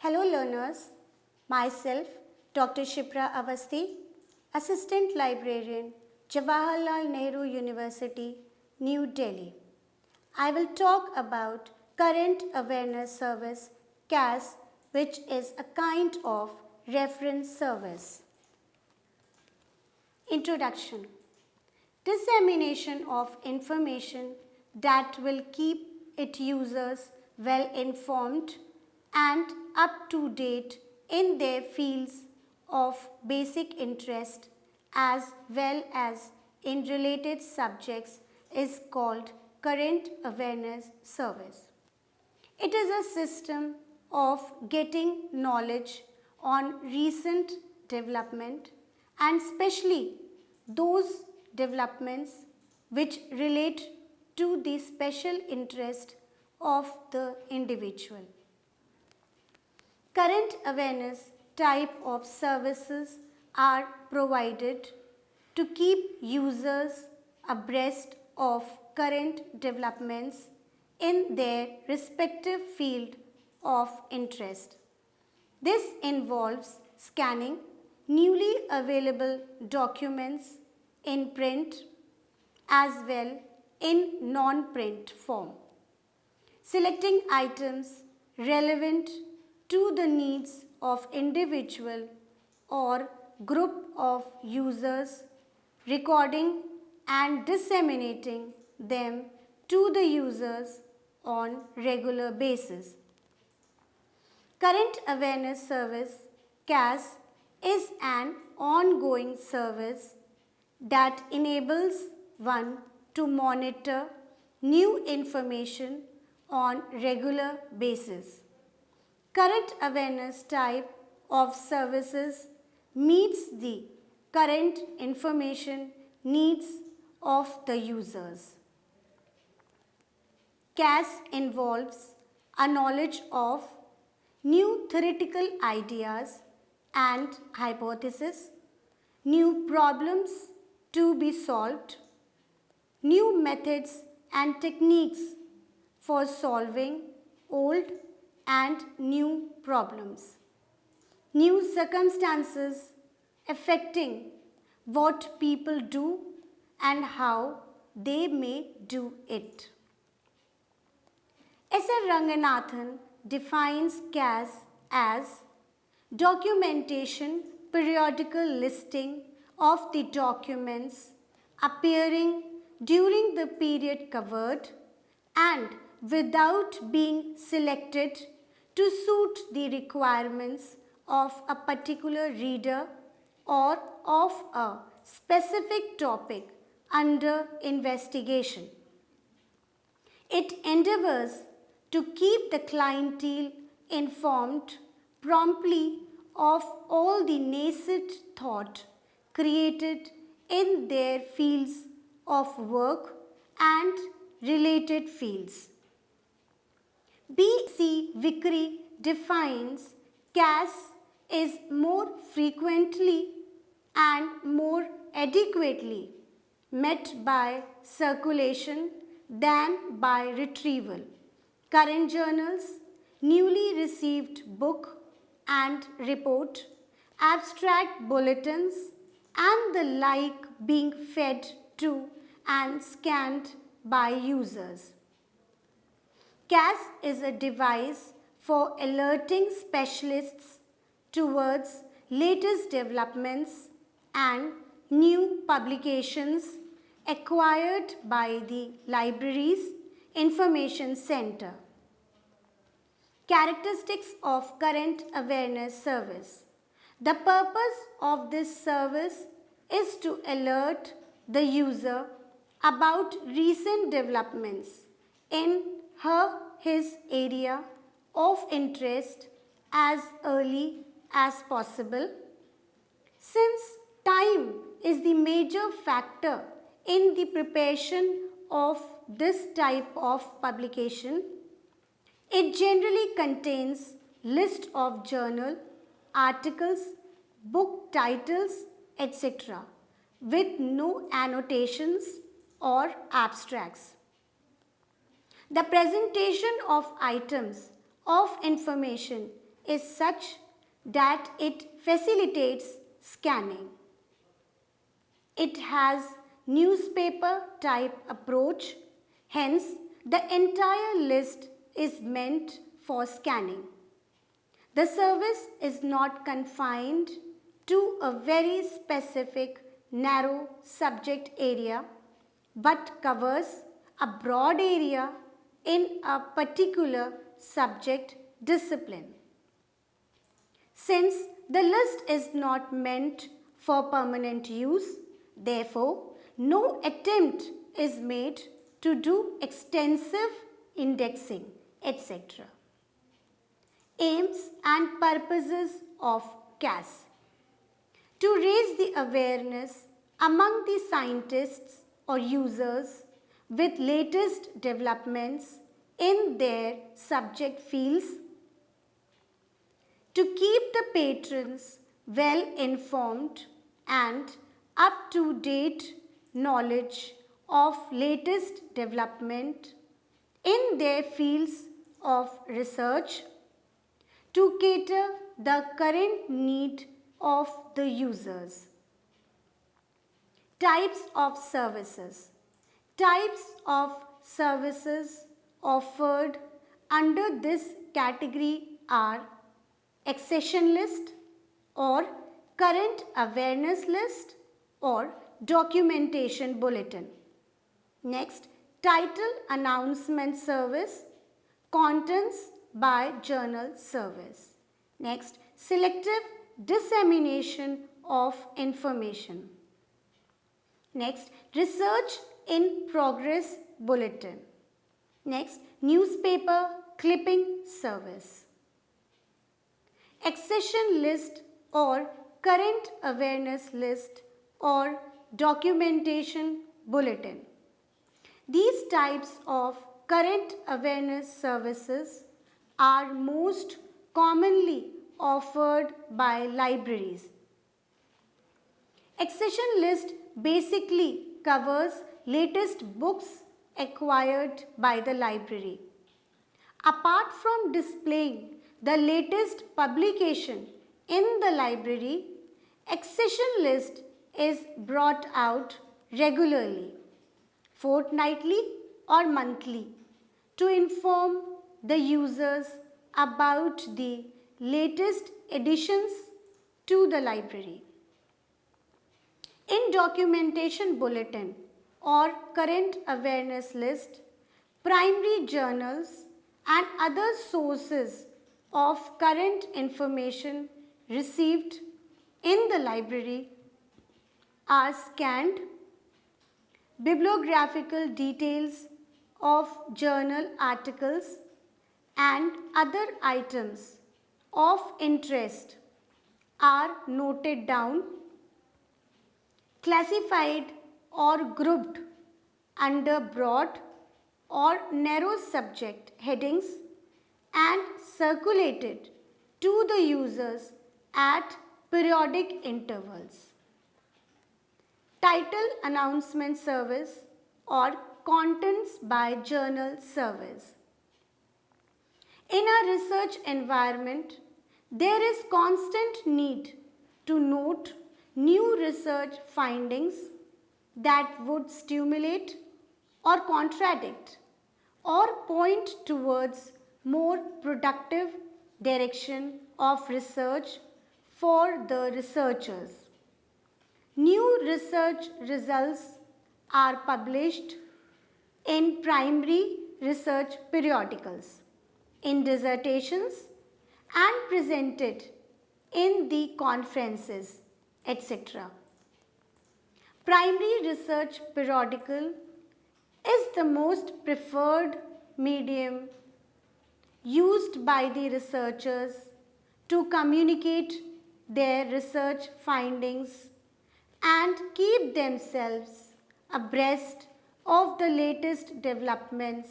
Hello learners, myself Dr. Shipra Avasti, Assistant Librarian, Jawaharlal Nehru University, New Delhi. I will talk about Current Awareness Service CAS, which is a kind of reference service. Introduction. Dissemination of information that will keep its users well informed and up to date in their fields of basic interest as well as in related subjects is called Current Awareness Service. It is a system of getting knowledge on recent development and especially those developments which relate to the special interest of the individual. Current awareness type of services are provided to keep users abreast of current developments in their respective field of interest. This involves scanning newly available documents in print as well in non-print form, selecting items relevant to the needs of individual or group of users, recording and disseminating them to the users on regular basis. Current Awareness Service CAS is an ongoing service that enables one to monitor new information on regular basis. Current awareness type of services meets the current information needs of the users. CAS involves a knowledge of new theoretical ideas and hypotheses, new problems to be solved, new methods and techniques for solving old and new problems, new circumstances affecting what people do and how they may do it. S.R. Ranganathan defines CAS as documentation periodical listing of the documents appearing during the period covered and without being selected to suit the requirements of a particular reader or of a specific topic under investigation. It endeavors to keep the clientele informed promptly of all the nascent thought created in their fields of work and related fields. B.C. Vickery defines CAS is more frequently and more adequately met by circulation than by retrieval. Current journals, newly received book and report, abstract bulletins and the like being fed to and scanned by users. CAS is a device for alerting specialists towards latest developments and new publications acquired by the library's information center. Characteristics of Current Awareness Service. The purpose of this service is to alert the user about recent developments in his area of interest as early as possible. Since time is the major factor in the preparation of this type of publication, it generally contains list of journal, articles, book titles, etc. with no annotations or abstracts. The presentation of items of information is such that it facilitates scanning. It has newspaper type approach, hence the entire list is meant for scanning. The service is not confined to a very specific narrow subject area but covers a broad area in a particular subject discipline. Since the list is not meant for permanent use, therefore, no attempt is made to do extensive indexing, etc. Aims and purposes of CAS. To raise the awareness among the scientists or users with latest developments in their subject fields, to keep the patrons well informed and up to date knowledge of latest development in their fields of research, to cater the current need of the users. Types of services. Types of services offered under this category are accession list or current awareness list or documentation bulletin. Next, title announcement service, contents by journal service. Next, selective dissemination of information. Next, research in progress bulletin. Next, newspaper clipping service. Accession list or current awareness list or documentation bulletin. These types of current awareness services are most commonly offered by libraries. Accession list basically covers latest books acquired by the library. Apart from displaying the latest publication in the library, accession list is brought out regularly, fortnightly or monthly, to inform the users about the latest additions to the library. In documentation bulletin or current awareness list, primary journals and other sources of current information received in the library are scanned. Bibliographical details of journal articles and other items of interest are noted down, classified or grouped under broad or narrow subject headings and circulated to the users at periodic intervals. Title announcement service or contents by journal service. In a research environment, there is constant need to note new research findings that would stimulate or contradict or point towards more productive direction of research for the researchers. New research results are published in primary research periodicals, in dissertations and presented in the conferences, etc. Primary research periodical is the most preferred medium used by the researchers to communicate their research findings and keep themselves abreast of the latest developments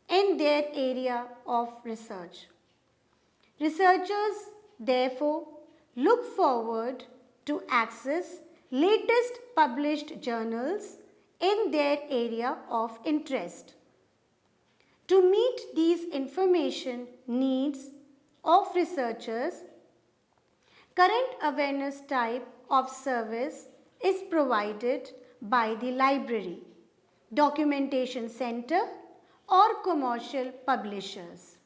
in their area of research. Researchers therefore look forward to access latest published journals in their area of interest. To meet these information needs, of researchers, current awareness type of service is provided by the library, documentation center or commercial publishers.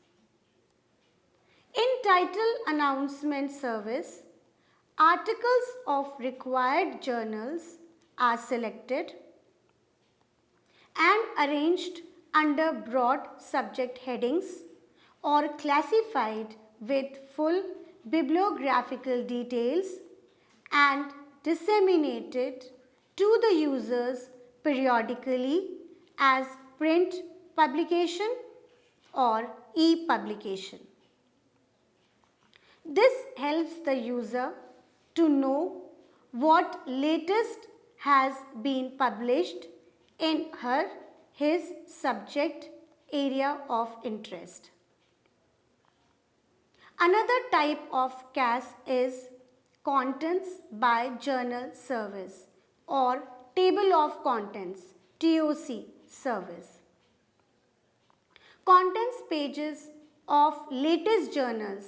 In title announcement service, articles of required journals are selected and arranged under broad subject headings or classified with full bibliographical details and disseminated to the users periodically as print publication or e-publication. This helps the user to know what latest has been published in his subject area of interest. Another type of CAS is Contents by Journal Service or Table of Contents TOC service. Contents pages of latest journals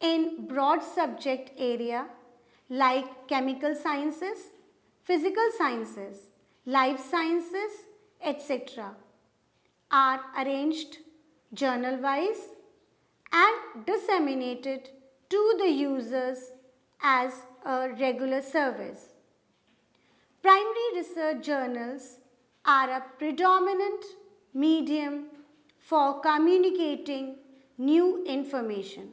in broad subject area like chemical sciences, physical sciences, life sciences, etc. are arranged journal-wise and disseminated to the users as a regular service. Primary research journals are a predominant medium for communicating new information.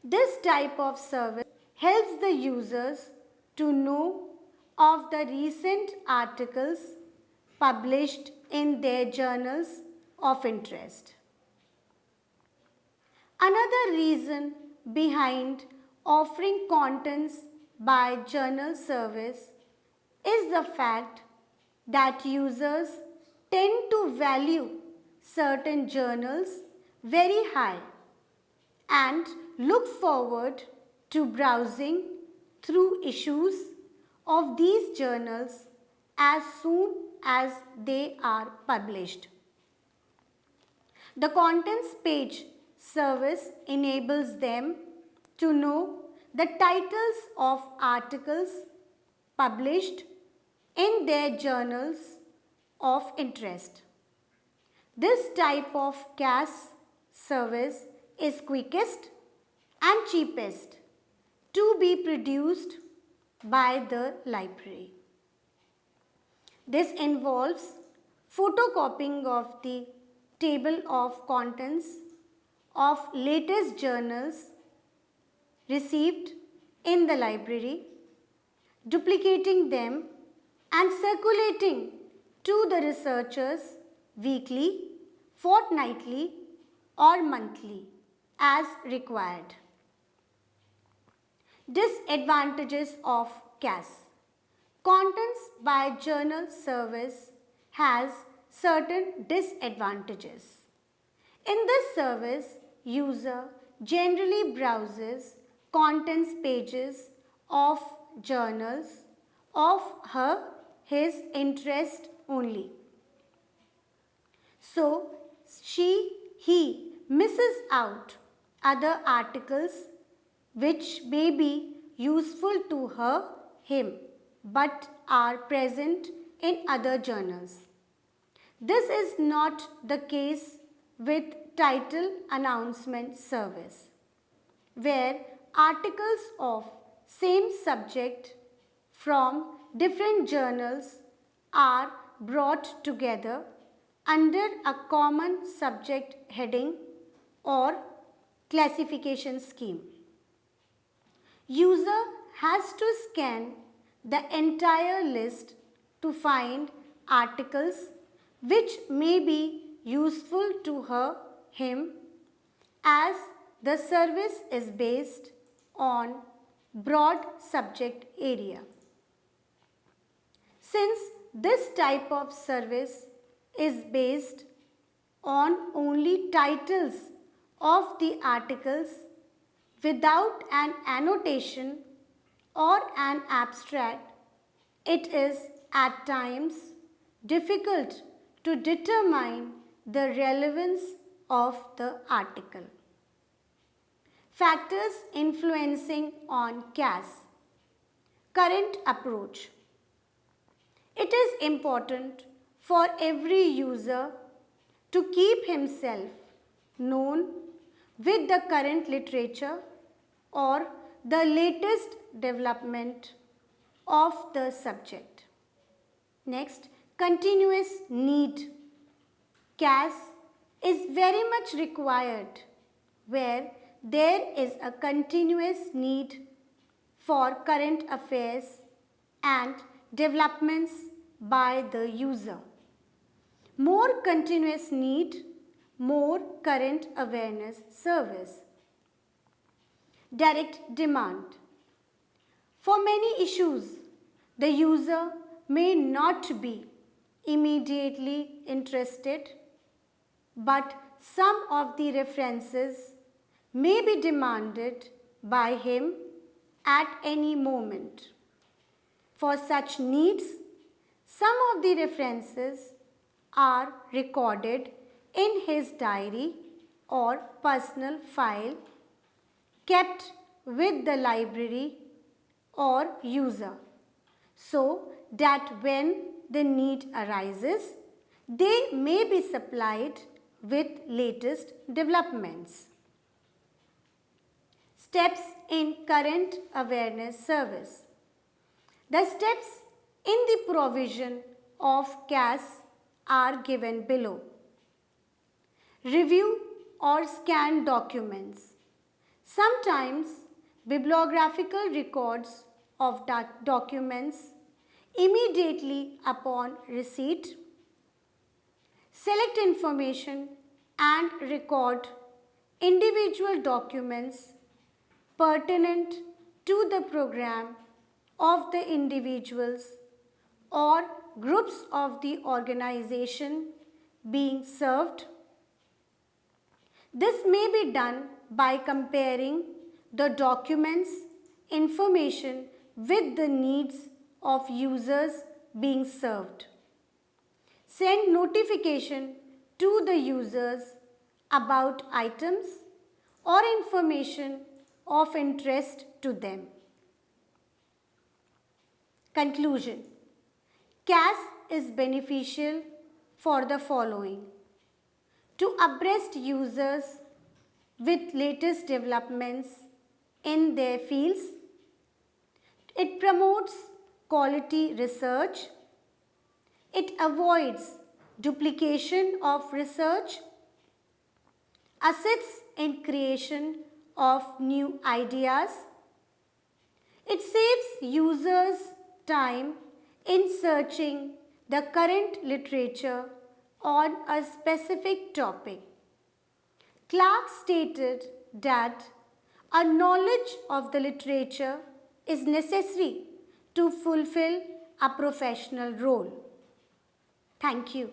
This type of service helps the users to know of the recent articles published in their journals of interest. Another reason behind offering contents by journal service is the fact that users tend to value certain journals very high and look forward to browsing through issues of these journals as soon as they are published. The contents page service enables them to know the titles of articles published in their journals of interest. This type of CAS service is quickest and cheapest to be produced by the library. This involves photocopying of the table of contents of latest journals received in the library, duplicating them and circulating to the researchers weekly, fortnightly or monthly as required. Disadvantages of CAS. Contents by journal service has certain disadvantages. In this service, user generally browses contents pages of journals of his interest only. So, he misses out other articles which may be useful to him but are present in other journals. This is not the case with title announcement service, where articles of same subject from different journals are brought together under a common subject heading or classification scheme. User has to scan the entire list to find articles which may be useful to him, as the service is based on broad subject area. Since this type of service is based on only titles of the articles without an annotation or an abstract, it is at times difficult to determine the relevance of the article. Factors influencing on CAS. Current approach. It is important for every user to keep himself known with the current literature or the latest development of the subject. Next, continuous need. CAS is very much required where there is a continuous need for current affairs and developments by the user. More continuous need, more current awareness service. Direct demand. For many issues, the user may not be immediately interested, but some of the references may be demanded by him at any moment. For such needs, some of the references are recorded in his diary or personal file kept with the library or user, so that when the need arises, they may be supplied with latest developments. Steps in current awareness service. The steps in the provision of CAS are given below. Review or scan documents. Sometimes bibliographical records of documents immediately upon receipt. Select information and record individual documents pertinent to the program of the individuals or groups of the organization being served. This may be done by comparing the documents information with the needs of users being served. Send notification to the users about items or information of interest to them. Conclusion. CAS is beneficial for the following: to abreast users with latest developments in their fields. It promotes quality research. It avoids duplication of research, assists in creation of new ideas. It saves users time in searching the current literature on a specific topic. Clark stated that a knowledge of the literature is necessary to fulfill a professional role. Thank you.